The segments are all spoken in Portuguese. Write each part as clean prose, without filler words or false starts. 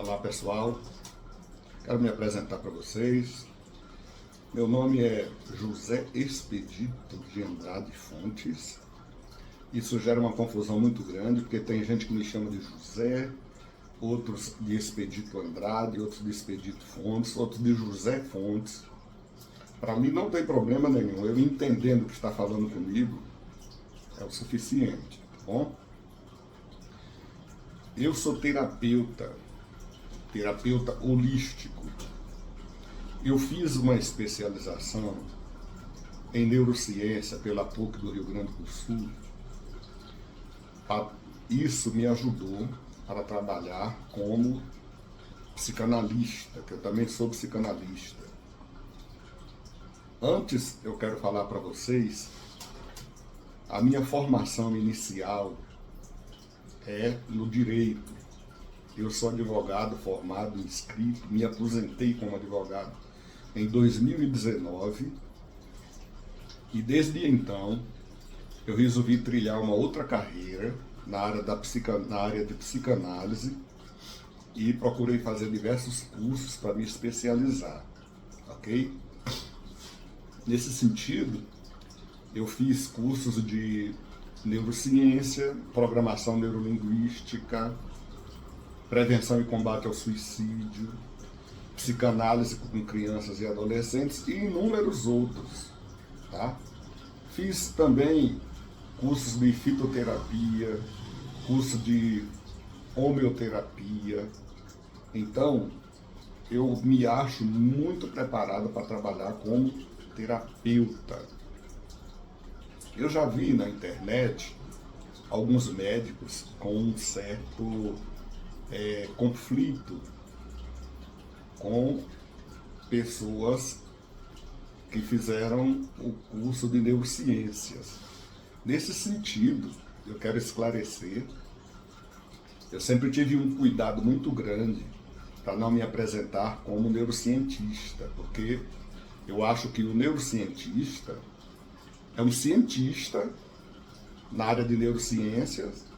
Olá pessoal, quero me apresentar para vocês. Meu nome é José Expedito de Andrade Fontes. Isso gera uma confusão muito grande, porque tem gente que me chama de José, outros de Expedito Andrade, outros de Expedito Fontes, outros de José Fontes. Para mim não tem problema nenhum, eu entendendo o que está falando comigo é o suficiente, tá bom? Eu sou terapeuta holístico. Eu fiz uma especialização em neurociência pela PUC do Rio Grande do Sul. Isso me ajudou para trabalhar como psicanalista, que eu também sou psicanalista. Antes, eu quero falar para vocês, a minha formação inicial é no direito. Eu sou advogado formado, inscrito, me aposentei como advogado em 2019 e desde então eu resolvi trilhar uma outra carreira na área de psicanálise e procurei fazer diversos cursos para me especializar, ok? Nesse sentido, eu fiz cursos de neurociência, programação neurolinguística, prevenção e combate ao suicídio, psicanálise com crianças e adolescentes e inúmeros outros, tá? Fiz também cursos de fitoterapia, curso de homeoterapia. Então, eu me acho muito preparado para trabalhar como terapeuta. Eu já vi na internet alguns médicos com um certo conflito com pessoas que fizeram o curso de neurociências. Nesse sentido, eu quero esclarecer, eu sempre tive um cuidado muito grande para não me apresentar como neurocientista, porque eu acho que o neurocientista é um cientista na área de neurociências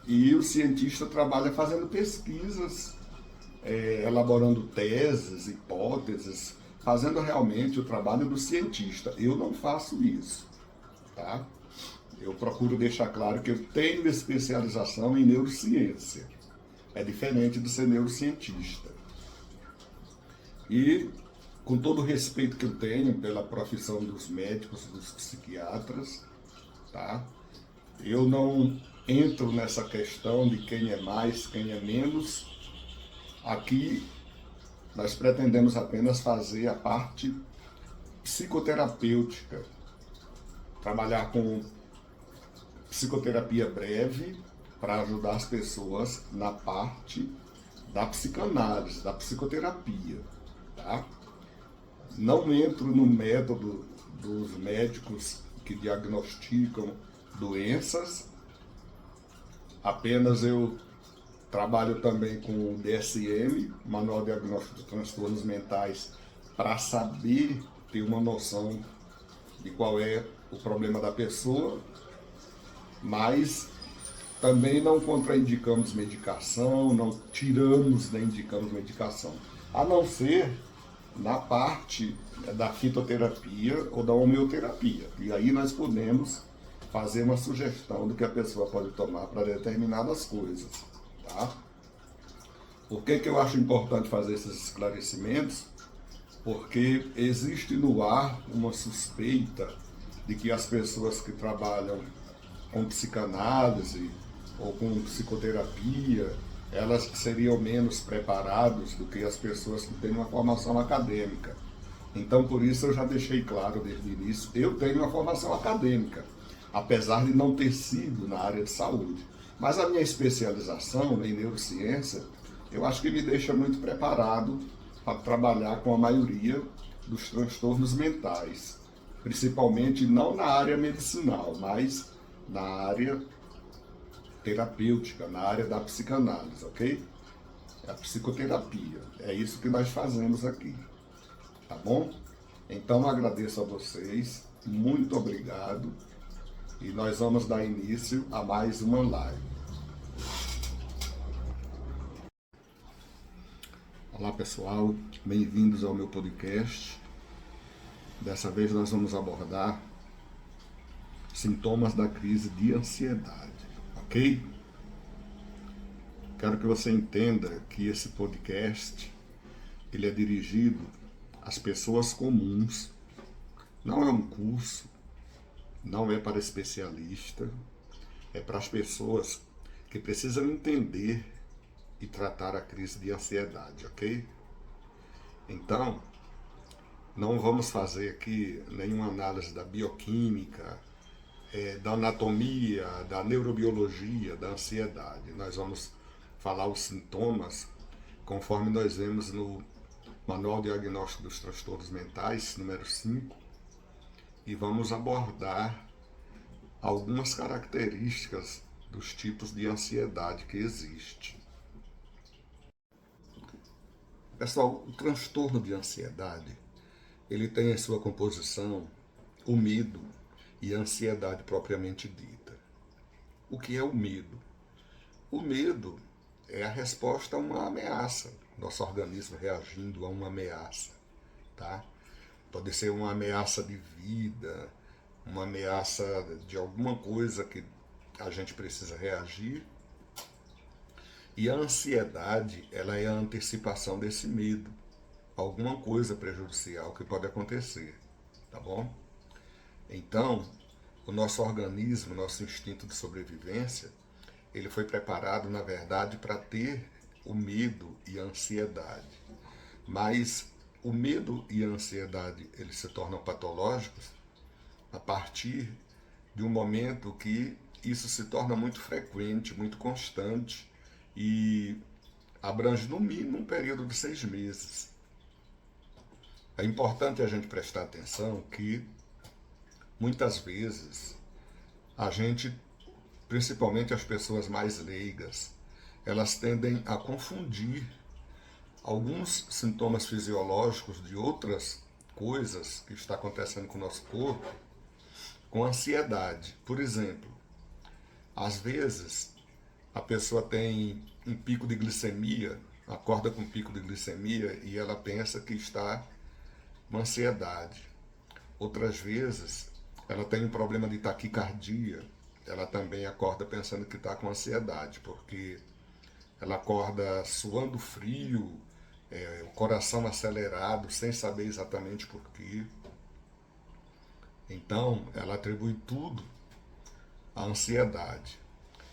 e o cientista trabalha fazendo pesquisas, elaborando teses, hipóteses, fazendo realmente o trabalho do cientista. Eu não faço isso, tá? Eu procuro deixar claro que eu tenho especialização em neurociência. É diferente de ser neurocientista. E, com todo o respeito que eu tenho pela profissão dos médicos, dos psiquiatras, tá? Eu não entro nessa questão de quem é mais, quem é menos. Aqui nós pretendemos apenas fazer a parte psicoterapêutica, trabalhar com psicoterapia breve para ajudar as pessoas na parte da psicanálise, da psicoterapia, tá? Não entro no método dos médicos que diagnosticam doenças, apenas eu trabalho também com o DSM, Manual Diagnóstico de Transtornos Mentais, para saber ter uma noção de qual é o problema da pessoa, mas também não contraindicamos medicação, não tiramos nem indicamos medicação, a não ser na parte da fitoterapia ou da homeoterapia. E aí nós podemos fazer uma sugestão do que a pessoa pode tomar para determinadas coisas, tá? Por que eu acho importante fazer esses esclarecimentos? Porque existe no ar uma suspeita de que as pessoas que trabalham com psicanálise ou com psicoterapia, elas seriam menos preparadas do que as pessoas que têm uma formação acadêmica. Então, por isso eu já deixei claro desde o início, eu tenho uma formação acadêmica, apesar de não ter sido na área de saúde. Mas a minha especialização em neurociência, eu acho que me deixa muito preparado para trabalhar com a maioria dos transtornos mentais, principalmente não na área medicinal, mas na área terapêutica, na área da psicanálise, ok? A psicoterapia, é isso que nós fazemos aqui, tá bom? Então agradeço a vocês, muito obrigado, e nós vamos dar início a mais uma live. Olá pessoal, bem-vindos ao meu podcast. Dessa vez nós vamos abordar sintomas da crise de ansiedade, ok? Quero que você entenda que esse podcast ele é dirigido às pessoas comuns, não é um curso, não é para especialista, é para as pessoas que precisam entender e tratar a crise de ansiedade, ok? Então, não vamos fazer aqui nenhuma análise da bioquímica, da anatomia, da neurobiologia, da ansiedade. Nós vamos falar os sintomas conforme nós vemos no Manual Diagnóstico dos Transtornos Mentais, número 5, e vamos abordar algumas características dos tipos de ansiedade que existe. Pessoal, o transtorno de ansiedade, ele tem em sua composição o medo e a ansiedade propriamente dita. O que é o medo? O medo é a resposta a uma ameaça, nosso organismo reagindo a uma ameaça, tá? Pode ser uma ameaça de vida, uma ameaça de alguma coisa que a gente precisa reagir. E a ansiedade, ela é a antecipação desse medo, alguma coisa prejudicial que pode acontecer, tá bom? Então, o nosso organismo, nosso instinto de sobrevivência, ele foi preparado, na verdade, para ter o medo e a ansiedade. Mas o medo e a ansiedade, eles se tornam patológicos a partir de um momento que isso se torna muito frequente, muito constante e abrange no mínimo um período de 6 meses. É importante a gente prestar atenção que muitas vezes a gente, principalmente as pessoas mais leigas, elas tendem a confundir alguns sintomas fisiológicos de outras coisas que está acontecendo com o nosso corpo com ansiedade. Por exemplo, às vezes a pessoa tem um pico de glicemia, acorda com um pico de glicemia e ela pensa que está com ansiedade. Outras vezes ela tem um problema de taquicardia, ela também acorda pensando que está com ansiedade, porque ela acorda suando frio, o coração acelerado, sem saber exatamente por quê. Então, ela atribui tudo à ansiedade.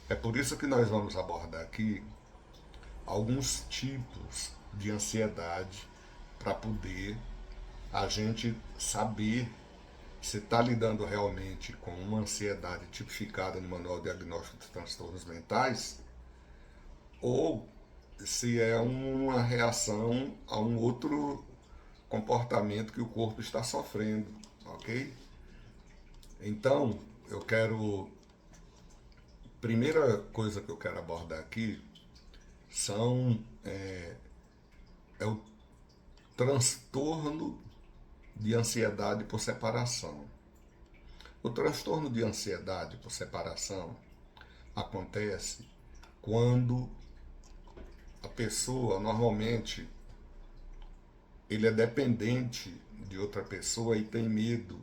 É por isso que nós vamos abordar aqui alguns tipos de ansiedade para poder a gente saber se está lidando realmente com uma ansiedade tipificada no Manual Diagnóstico de Transtornos Mentais ou se é uma reação a um outro comportamento que o corpo está sofrendo, ok? Então, eu quero... Primeira coisa que eu quero abordar aqui é o transtorno de ansiedade por separação. O transtorno de ansiedade por separação acontece quando a pessoa, normalmente, ele é dependente de outra pessoa e tem medo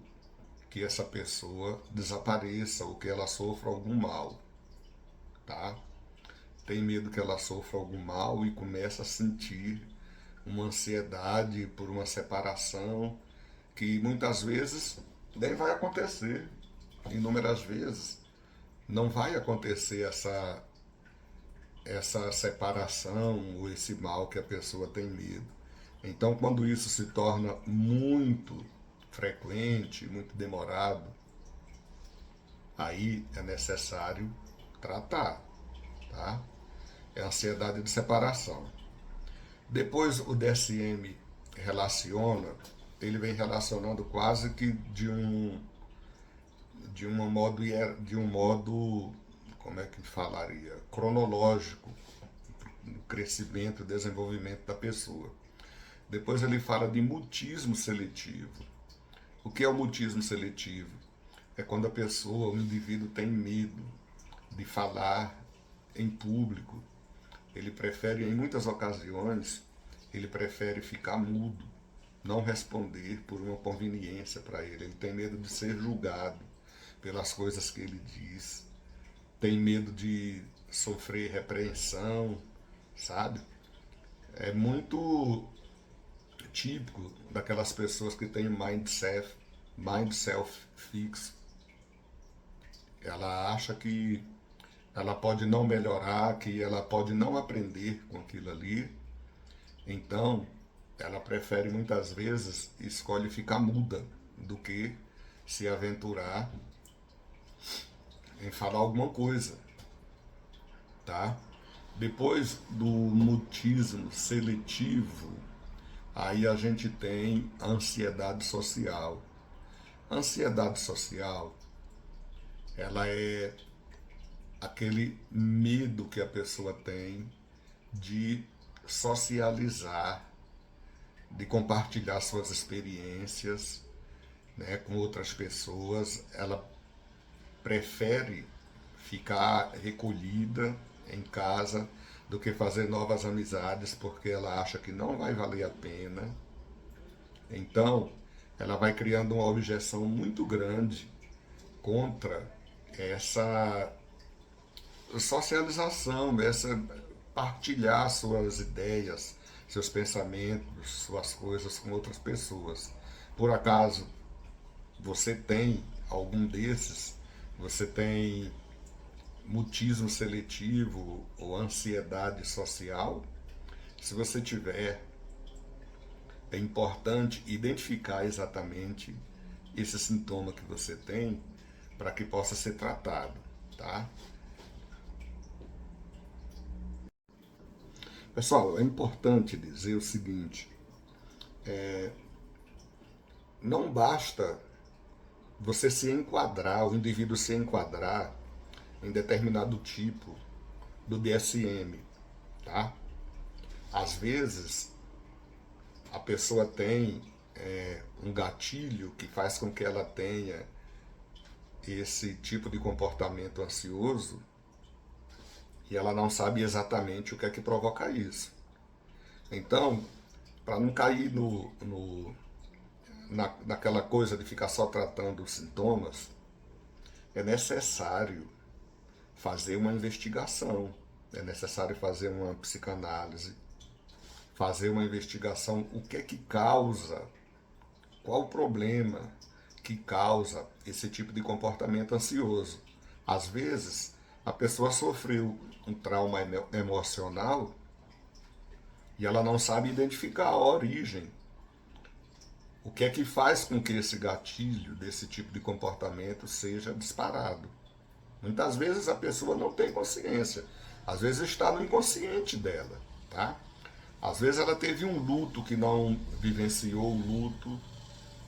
que essa pessoa desapareça ou que ela sofra algum mal, tá? Tem medo que ela sofra algum mal e começa a sentir uma ansiedade por uma separação que muitas vezes nem vai acontecer, inúmeras vezes não vai acontecer essa separação ou esse mal que a pessoa tem medo. Então, quando isso se torna muito frequente, muito demorado, aí é necessário tratar, tá? É a ansiedade de separação. Depois o DSM relaciona, ele vem relacionando quase que de um modo, como é que falaria, cronológico, no crescimento e desenvolvimento da pessoa. Depois ele fala de mutismo seletivo. O que é o mutismo seletivo? É quando a pessoa, o indivíduo tem medo de falar em público. Ele prefere, em muitas ocasiões, ele prefere ficar mudo, não responder por uma conveniência para ele. Ele tem medo de ser julgado pelas coisas que ele diz, tem medo de sofrer repreensão, sabe? É muito típico daquelas pessoas que têm mind self fixo. Ela acha que ela pode não melhorar, que ela pode não aprender com aquilo ali. Então, ela prefere muitas vezes, escolhe ficar muda do que se aventurar em falar alguma coisa, tá? Depois do mutismo seletivo, aí a gente tem a ansiedade social. A ansiedade social, ela é aquele medo que a pessoa tem de socializar, de compartilhar suas experiências, né, com outras pessoas. Ela prefere ficar recolhida em casa do que fazer novas amizades, porque ela acha que não vai valer a pena. Então, ela vai criando uma objeção muito grande contra essa socialização, essa partilhar suas ideias, seus pensamentos, suas coisas com outras pessoas. Por acaso você tem algum desses? Você tem mutismo seletivo ou ansiedade social? Se você tiver, é importante identificar exatamente esse sintoma que você tem para que possa ser tratado, tá? Pessoal, é importante dizer o seguinte: não basta você se enquadrar, o indivíduo se enquadrar em determinado tipo do DSM, tá? Às vezes a pessoa tem um gatilho que faz com que ela tenha esse tipo de comportamento ansioso e ela não sabe exatamente o que é que provoca isso. Então, para não cair naquela coisa de ficar só tratando os sintomas, é necessário fazer uma investigação, é necessário fazer uma psicanálise, fazer uma investigação, o que é que causa, qual o problema que causa esse tipo de comportamento ansioso. Às vezes, a pessoa sofreu um trauma emocional e ela não sabe identificar a origem. O que é que faz com que esse gatilho desse tipo de comportamento seja disparado? Muitas vezes a pessoa não tem consciência, às vezes está no inconsciente dela, tá? Às vezes ela teve um luto que não vivenciou o luto,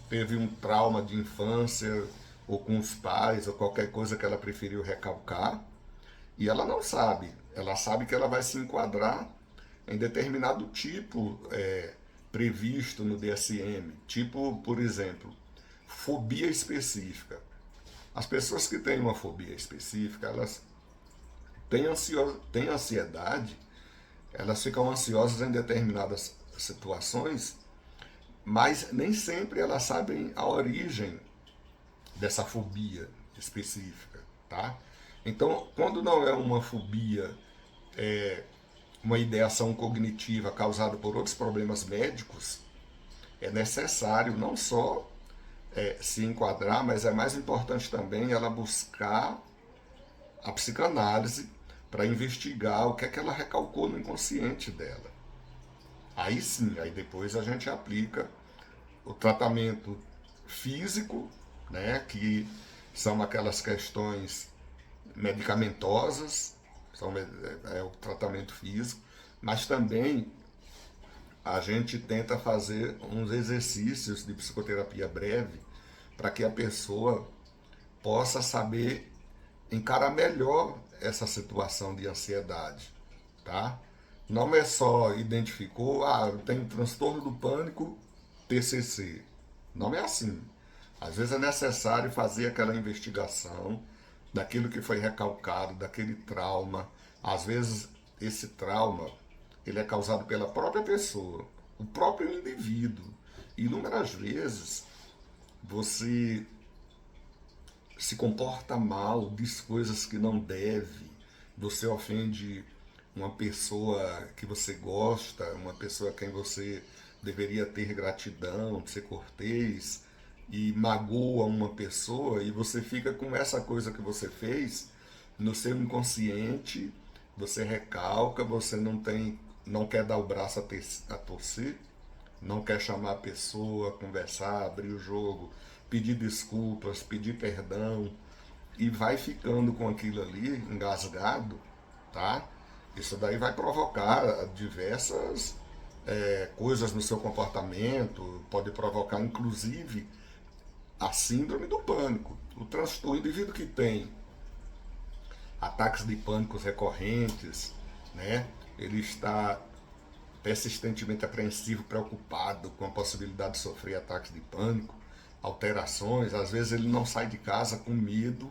teve um trauma de infância ou com os pais ou qualquer coisa que ela preferiu recalcar e ela não sabe. Ela sabe que ela vai se enquadrar em determinado tipo previsto no DSM, tipo, por exemplo, fobia específica. As pessoas que têm uma fobia específica, elas têm ansiedade, elas ficam ansiosas em determinadas situações, mas nem sempre elas sabem a origem dessa fobia específica, tá? Então, quando não é uma fobia, uma ideação cognitiva causada por outros problemas médicos, é necessário não só se enquadrar, mas é mais importante também ela buscar a psicanálise para investigar o que é que ela recalcou no inconsciente dela. Aí sim, aí depois a gente aplica o tratamento físico, né, que são aquelas questões medicamentosas, é o tratamento físico, mas também a gente tenta fazer uns exercícios de psicoterapia breve para que a pessoa possa saber encarar melhor essa situação de ansiedade, tá? Não é só identificou, eu tenho transtorno do pânico, TCC. Não é assim. Às vezes é necessário fazer aquela investigação daquilo que foi recalcado, daquele trauma. Às vezes esse trauma ele é causado pela própria pessoa, o próprio indivíduo. Inúmeras vezes você se comporta mal, diz coisas que não deve, você ofende uma pessoa que você gosta, uma pessoa a quem você deveria ter gratidão, ser cortês, e magoa uma pessoa, e você fica com essa coisa que você fez no seu inconsciente, você recalca, você não quer dar o braço a torcer, não quer chamar a pessoa, conversar, abrir o jogo, pedir desculpas, pedir perdão, e vai ficando com aquilo ali engasgado, tá? Isso daí vai provocar diversas coisas no seu comportamento, pode provocar inclusive a síndrome do pânico. O transtorno, o indivíduo que tem ataques de pânico recorrentes, né? Ele está persistentemente apreensivo, preocupado com a possibilidade de sofrer ataques de pânico, alterações, às vezes ele não sai de casa com medo,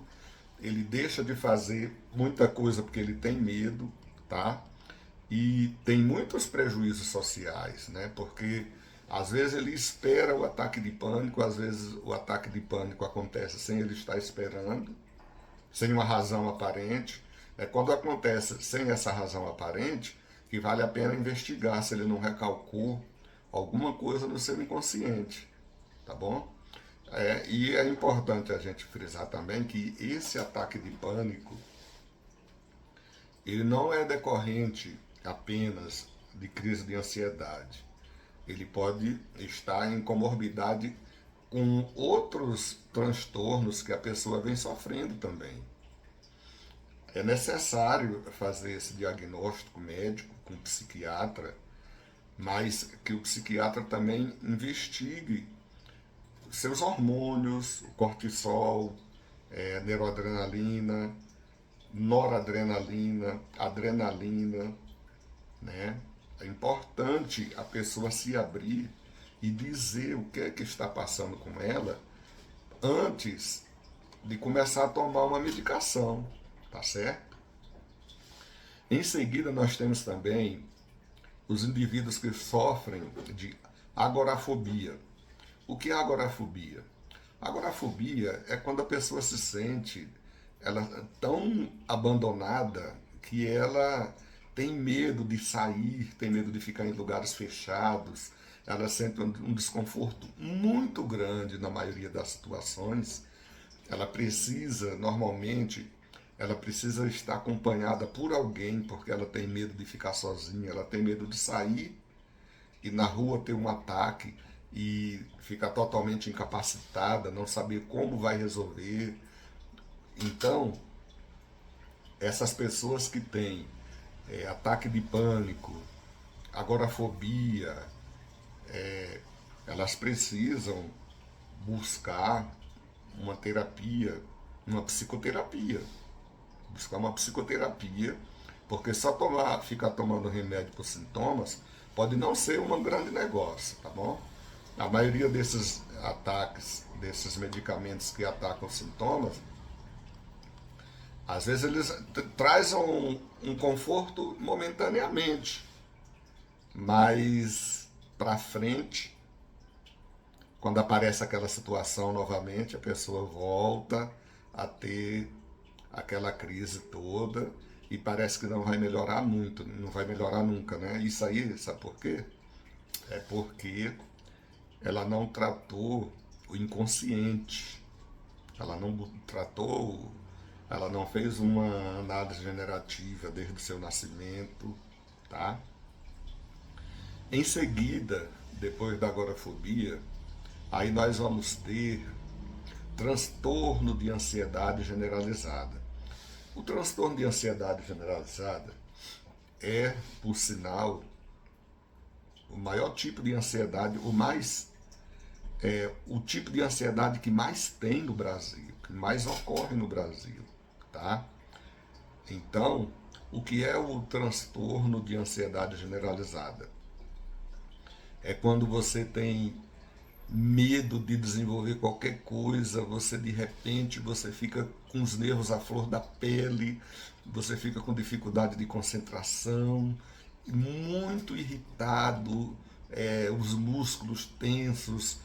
ele deixa de fazer muita coisa porque ele tem medo, tá? E tem muitos prejuízos sociais, né? Porque às vezes ele espera o ataque de pânico, às vezes o ataque de pânico acontece sem ele estar esperando, sem uma razão aparente. É quando acontece sem essa razão aparente que vale a pena investigar se ele não recalcou alguma coisa no seu inconsciente, tá bom? E é importante a gente frisar também que esse ataque de pânico ele não é decorrente apenas de crise de ansiedade. Ele pode estar em comorbidade com outros transtornos que a pessoa vem sofrendo também. É necessário fazer esse diagnóstico médico com o psiquiatra, mas que o psiquiatra também investigue seus hormônios, o cortisol, neuroadrenalina, noradrenalina, adrenalina, né? É importante a pessoa se abrir e dizer o que é que está passando com ela antes de começar a tomar uma medicação, tá certo? Em seguida nós temos também os indivíduos que sofrem de agorafobia. O que é agorafobia? Agorafobia é quando a pessoa se sente tão abandonada que ela tem medo de sair, tem medo de ficar em lugares fechados, ela sente um desconforto muito grande na maioria das situações. Ela precisa, normalmente, ela precisa estar acompanhada por alguém, porque ela tem medo de ficar sozinha, ela tem medo de sair e na rua ter um ataque e ficar totalmente incapacitada, não saber como vai resolver. Então, essas pessoas que têm ataque de pânico, agorafobia, elas precisam buscar uma terapia, uma psicoterapia. Buscar uma psicoterapia, porque só ficar tomando remédio para os sintomas pode não ser um grande negócio, tá bom? A maioria desses ataques, desses medicamentos que atacam os sintomas, às vezes eles trazem um conforto momentaneamente, mas para frente, quando aparece aquela situação novamente, a pessoa volta a ter aquela crise toda e parece que não vai melhorar muito, não vai melhorar nunca, né? Isso aí, sabe por quê? É porque ela não tratou o inconsciente, ela não tratou, ela não fez uma análise generativa desde o seu nascimento, tá? Em seguida, depois da agorafobia, aí nós vamos ter transtorno de ansiedade generalizada. O transtorno de ansiedade generalizada é, por sinal, o maior tipo de ansiedade, o tipo de ansiedade que mais tem no Brasil, que mais ocorre no Brasil, tá? Então, o que é o transtorno de ansiedade generalizada? É quando você tem medo de desenvolver qualquer coisa, você de repente você fica com os nervos à flor da pele, você fica com dificuldade de concentração muito irritado, os músculos tensos,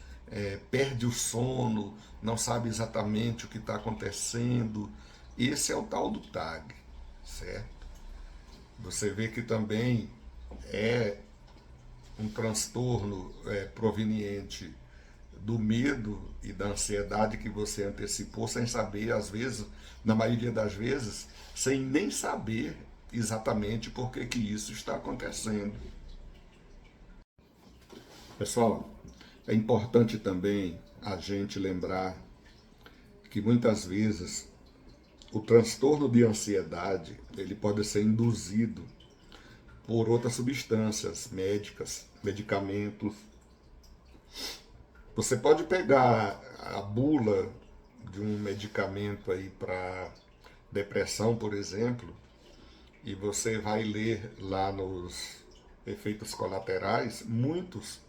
perde o sono, não sabe exatamente o que está acontecendo. Esse é o tal do TAG, certo? Você vê que também é um transtorno proveniente do medo e da ansiedade que você antecipou sem saber, às vezes, na maioria das vezes, sem nem saber exatamente por que isso está acontecendo. Pessoal, é importante também a gente lembrar que muitas vezes o transtorno de ansiedade ele pode ser induzido por outras substâncias médicas, medicamentos. Você pode pegar a bula de um medicamento aí para depressão, por exemplo, e você vai ler lá nos efeitos colaterais, muitos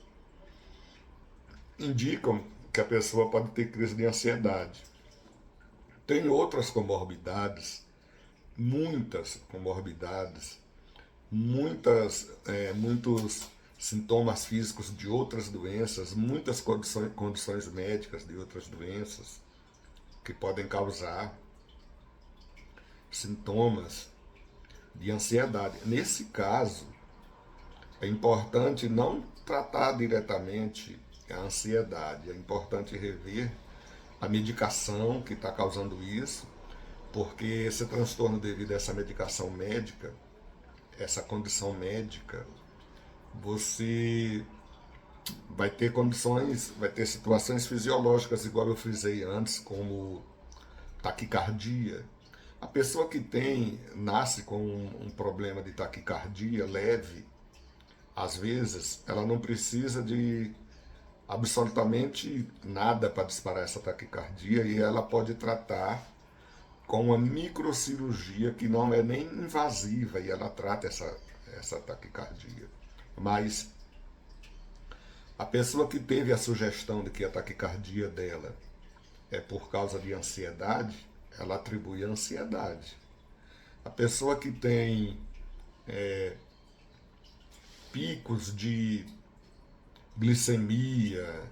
indicam que a pessoa pode ter crise de ansiedade. Tem outras comorbidades, muitas comorbidades, muitos sintomas físicos de outras doenças, muitas condições médicas de outras doenças que podem causar sintomas de ansiedade. Nesse caso, é importante não tratar diretamente a ansiedade, é importante rever a medicação que está causando isso, porque esse transtorno devido a essa medicação médica, essa condição médica, você vai ter condições, vai ter situações fisiológicas, igual eu frisei antes, como taquicardia. A pessoa que nasce com um problema de taquicardia leve, às vezes, ela não precisa de absolutamente nada para disparar essa taquicardia e ela pode tratar com uma microcirurgia que não é nem invasiva e ela trata essa taquicardia. Mas a pessoa que teve a sugestão de que a taquicardia dela é por causa de ansiedade, ela atribui a ansiedade. A pessoa que tem picos de glicemia,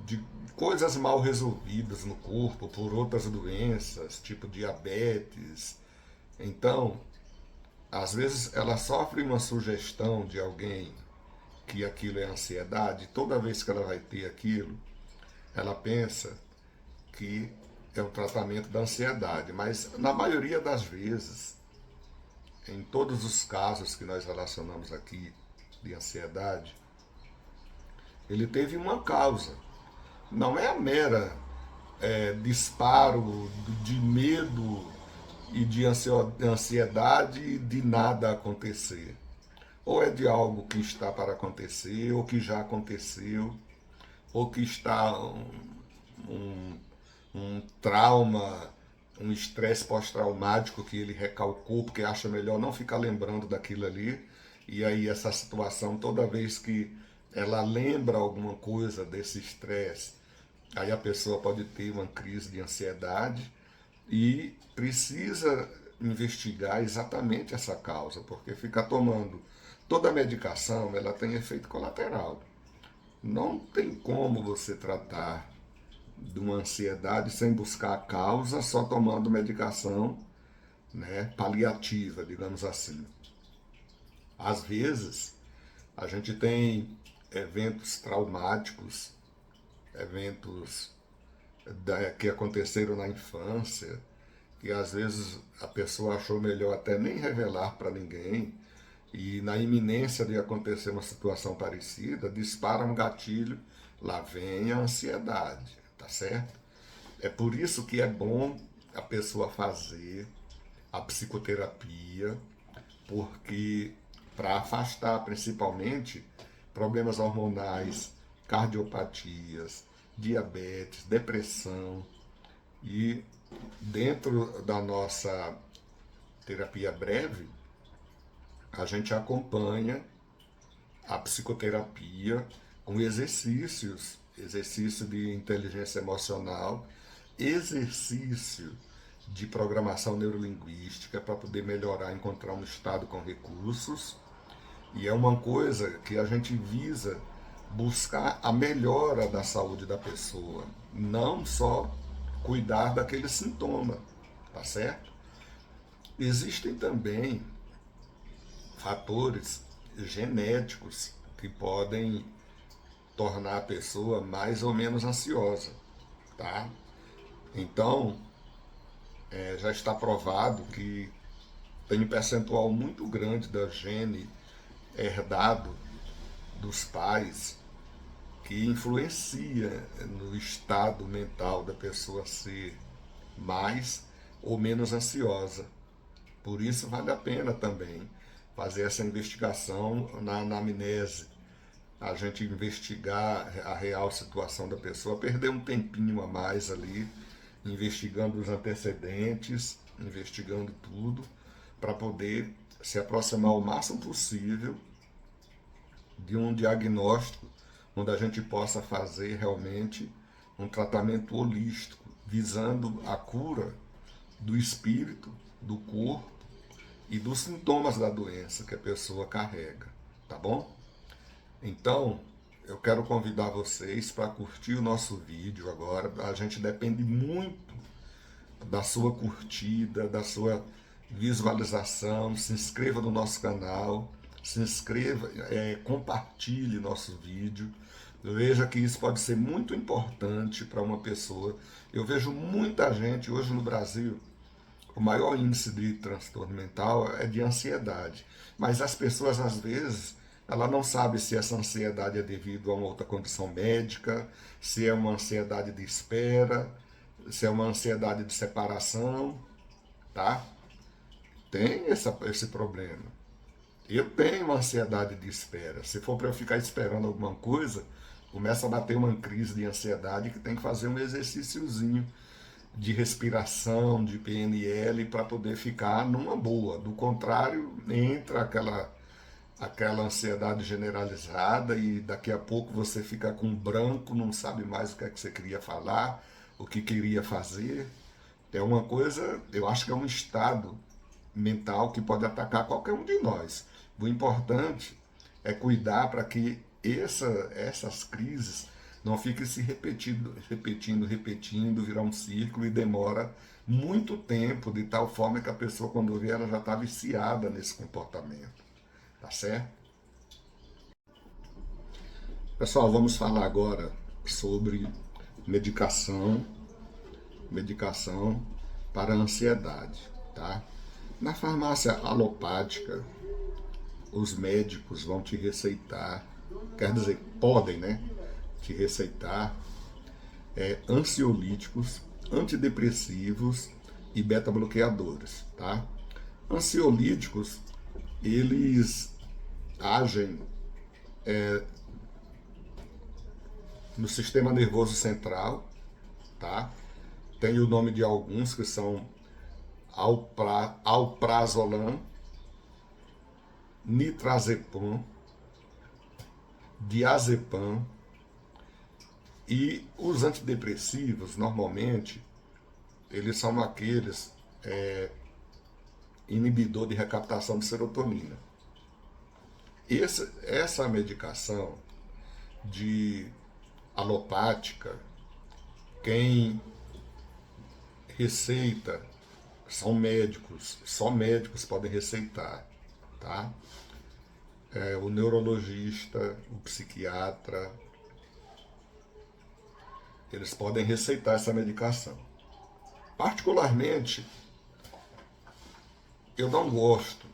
de coisas mal resolvidas no corpo por outras doenças, tipo diabetes. Então, às vezes ela sofre uma sugestão de alguém que aquilo é ansiedade, toda vez que ela vai ter aquilo, ela pensa que é o tratamento da ansiedade, mas na maioria das vezes, em todos os casos que nós relacionamos aqui de ansiedade, ele teve uma causa. Não é a mera disparo de medo e de ansiedade de nada acontecer. Ou é de algo que está para acontecer, ou que já aconteceu, ou que está um, um trauma, um estresse pós-traumático que ele recalcou porque acha melhor não ficar lembrando daquilo ali. E aí essa situação, toda vez que ela lembra alguma coisa desse estresse, aí a pessoa pode ter uma crise de ansiedade e precisa investigar exatamente essa causa, porque ficar tomando toda a medicação, ela tem efeito colateral. Não tem como você tratar de uma ansiedade sem buscar a causa, só tomando medicação, né, paliativa, digamos assim. Às vezes, a gente tem eventos traumáticos, eventos que aconteceram na infância, que às vezes a pessoa achou melhor até nem revelar para ninguém, e na iminência de acontecer uma situação parecida, dispara um gatilho, lá vem a ansiedade, tá certo? É por isso que é bom a pessoa fazer a psicoterapia, porque para afastar principalmente problemas hormonais, cardiopatias, diabetes, depressão e dentro da nossa terapia breve, a gente acompanha a psicoterapia com exercícios, exercício de inteligência emocional, exercício de programação neurolinguística para poder melhorar, encontrar um estado com recursos E é uma coisa que a gente visa buscar a melhora da saúde da pessoa, não só cuidar daquele sintoma, tá certo? Existem também fatores genéticos que podem tornar a pessoa mais ou menos ansiosa, tá? Então, já está provado que tem um percentual muito grande da gene herdado dos pais que influencia no estado mental da pessoa ser mais ou menos ansiosa. Por isso vale a pena também fazer essa investigação na anamnese, a gente investigar a real situação da pessoa, perder um tempinho a mais ali, investigando os antecedentes, investigando tudo, para poder se aproximar o máximo possível de um diagnóstico onde a gente possa fazer realmente um tratamento holístico, visando a cura do espírito, do corpo e dos sintomas da doença que a pessoa carrega, tá bom? Então, eu quero convidar vocês para curtir o nosso vídeo agora. A gente depende muito da sua curtida, da sua visualização. Se inscreva no nosso canal, se inscreva, compartilhe nosso vídeo. Veja que isso pode ser muito importante para uma pessoa. Eu vejo muita gente hoje no Brasil, o maior índice de transtorno mental é de ansiedade. Mas as pessoas, às vezes, ela não sabe se essa ansiedade é devido a uma outra condição médica, se é uma ansiedade de espera, se é uma ansiedade de separação, tá? Tem esse problema. Eu tenho uma ansiedade de espera. Se for para eu ficar esperando alguma coisa, começa a bater uma crise de ansiedade que tem que fazer um exercíciozinho de respiração, de PNL, para poder ficar numa boa. Do contrário, entra aquela ansiedade generalizada e daqui a pouco você fica com branco, não sabe mais o que é que você queria falar, o que queria fazer. É uma coisa, eu acho que é um estado mental que pode atacar qualquer um de nós. O importante é cuidar para que essas crises não fiquem se repetindo, virar um círculo e demora muito tempo, de tal forma que a pessoa, quando vê, ela já está viciada nesse comportamento. Tá certo? Pessoal, vamos falar agora sobre medicação para a ansiedade, tá? Na farmácia alopática, os médicos vão te receitar, quer dizer, podem, né, te receitar ansiolíticos, antidepressivos e beta-bloqueadores, tá? Ansiolíticos, eles agem no sistema nervoso central, tá? Tem o nome de alguns que são alprazolam, nitrazepam, diazepam, e os antidepressivos, normalmente, eles são aqueles inibidor de recaptação de serotonina. Essa medicação de alopática, quem receita são médicos, só médicos podem receitar, tá? O neurologista, o psiquiatra, eles podem receitar essa medicação. Particularmente, eu não gosto.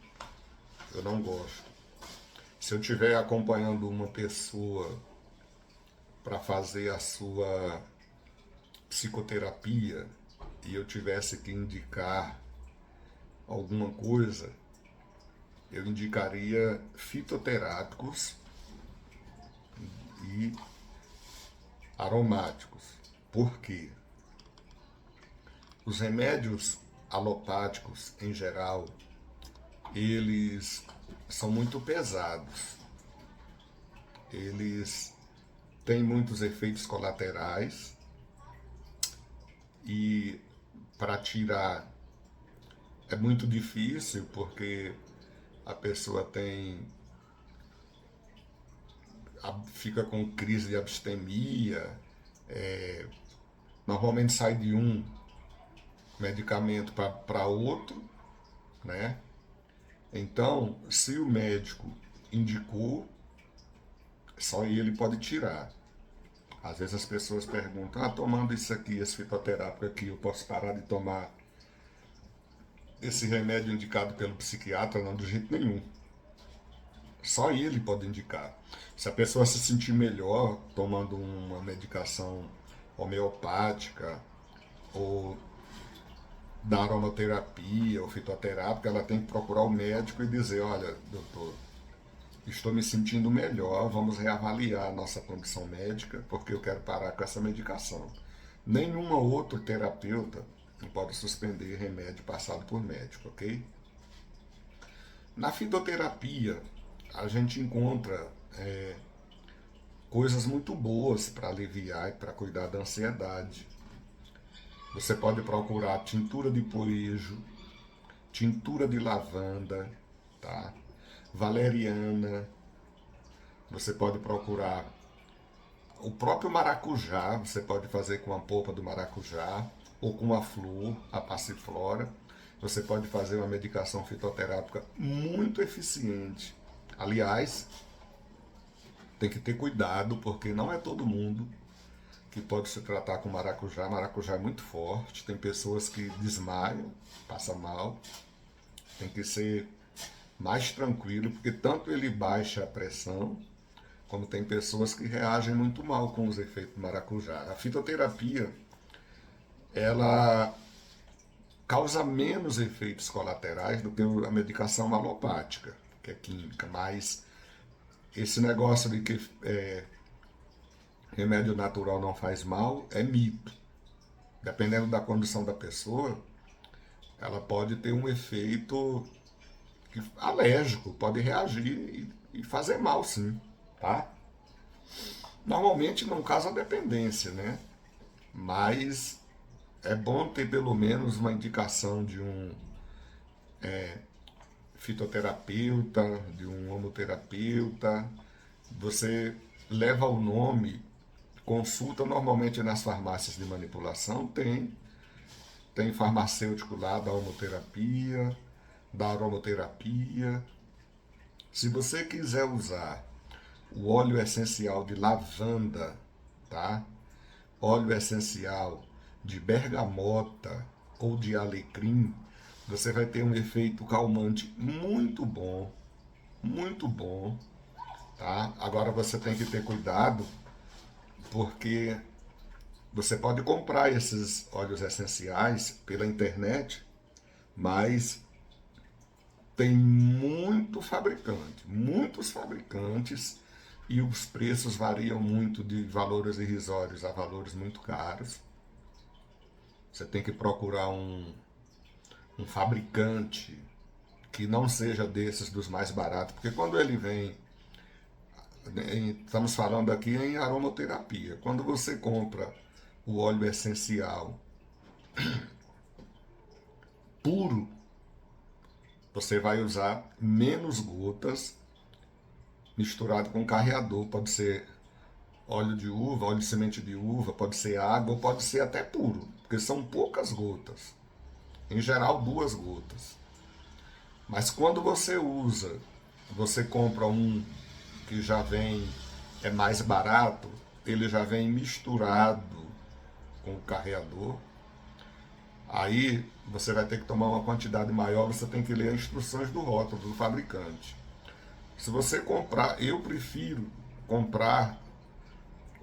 Se eu estiver acompanhando uma pessoa para fazer a sua psicoterapia e eu tivesse que indicar alguma coisa, eu indicaria fitoterápicos e aromáticos. Por quê? Os remédios alopáticos, em geral, eles são muito pesados. Eles têm muitos efeitos colaterais e para tirar é muito difícil porque a pessoa tem fica com crise de abstemia, normalmente sai de um medicamento para outro, né? Então, se o médico indicou, só ele pode tirar. Às vezes as pessoas perguntam, tomando isso aqui, esse fitoterápico aqui, eu posso parar de tomar esse remédio indicado pelo psiquiatra? Não, de jeito nenhum. Só ele pode indicar. Se a pessoa se sentir melhor tomando uma medicação homeopática ou da aromaterapia ou fitoterápica, ela tem que procurar o médico e dizer, olha, doutor, estou me sentindo melhor, vamos reavaliar a nossa condição médica, porque eu quero parar com essa medicação. Nenhum outro terapeuta pode suspender remédio passado por médico, ok? Na fitoterapia, a gente encontra coisas muito boas para aliviar e para cuidar da ansiedade. Você pode procurar tintura de poejo, tintura de lavanda, tá? Valeriana. Você pode procurar o próprio maracujá, você pode fazer com a polpa do maracujá ou com a flor, a passiflora. Você pode fazer uma medicação fitoterápica muito eficiente. Aliás, tem que ter cuidado, porque não é todo mundo que pode se tratar com maracujá. Maracujá é muito forte, tem pessoas que desmaiam, passam mal. Tem que ser mais tranquilo, porque tanto ele baixa a pressão, como tem pessoas que reagem muito mal com os efeitos do maracujá. A fitoterapia, ela causa menos efeitos colaterais do que a medicação alopática, que é química, mas esse negócio de que remédio natural não faz mal é mito. Dependendo da condição da pessoa, ela pode ter um efeito alérgico, pode reagir e fazer mal, sim, tá? Normalmente não causa dependência, né? Mas é bom ter pelo menos uma indicação de um fitoterapeuta, de um homoterapeuta. Você leva o nome, consulta normalmente nas farmácias de manipulação, tem farmacêutico lá da homoterapia, da aromaterapia. Se você quiser usar o óleo essencial de lavanda, tá? Óleo essencial de bergamota ou de alecrim, você vai ter um efeito calmante muito bom, tá? Agora você tem que ter cuidado, porque você pode comprar esses óleos essenciais pela internet, mas tem muitos fabricantes, e os preços variam muito de valores irrisórios a valores muito caros. Você tem que procurar um fabricante que não seja desses dos mais baratos, porque quando ele vem, estamos falando aqui em aromaterapia, quando você compra o óleo essencial puro, você vai usar menos gotas misturado com carreador. Pode ser óleo de uva, óleo de semente de uva, pode ser água, ou pode ser até puro, porque são poucas gotas. Em geral, 2 gotas. Mas quando você usa, você compra um que já vem, é mais barato, ele já vem misturado com o carreador. Aí você vai ter que tomar uma quantidade maior, você tem que ler as instruções do rótulo do fabricante. Se você comprar, eu prefiro comprar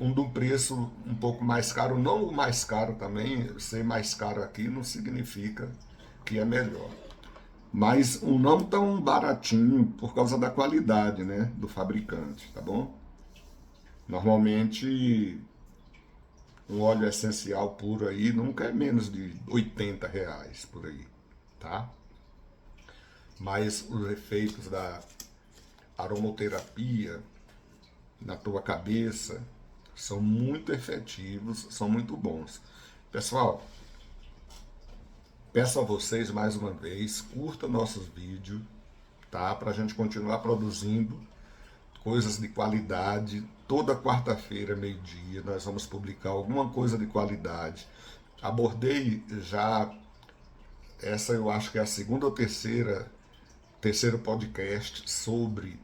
um do preço um pouco mais caro, não o mais caro também, ser mais caro aqui não significa que é melhor. Mas um não tão baratinho por causa da qualidade, né, do fabricante, tá bom? Normalmente um óleo essencial puro aí nunca é menos de R$ 80 por aí, tá? Mas os efeitos da aromaterapia na tua cabeça são muito efetivos, são muito bons. Pessoal, peço a vocês mais uma vez, curta nossos vídeos, tá? Para a gente continuar produzindo coisas de qualidade. Toda quarta-feira, meio-dia, nós vamos publicar alguma coisa de qualidade. Abordei já, essa eu acho que é a segunda ou terceiro podcast sobre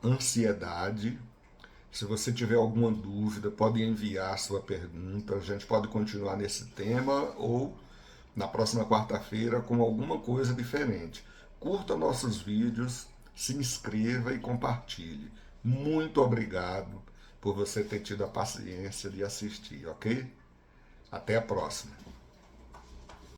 ansiedade. Se você tiver alguma dúvida, pode enviar sua pergunta. A gente pode continuar nesse tema ou na próxima quarta-feira com alguma coisa diferente. Curta nossos vídeos, se inscreva e compartilhe. Muito obrigado por você ter tido a paciência de assistir, ok? Até a próxima.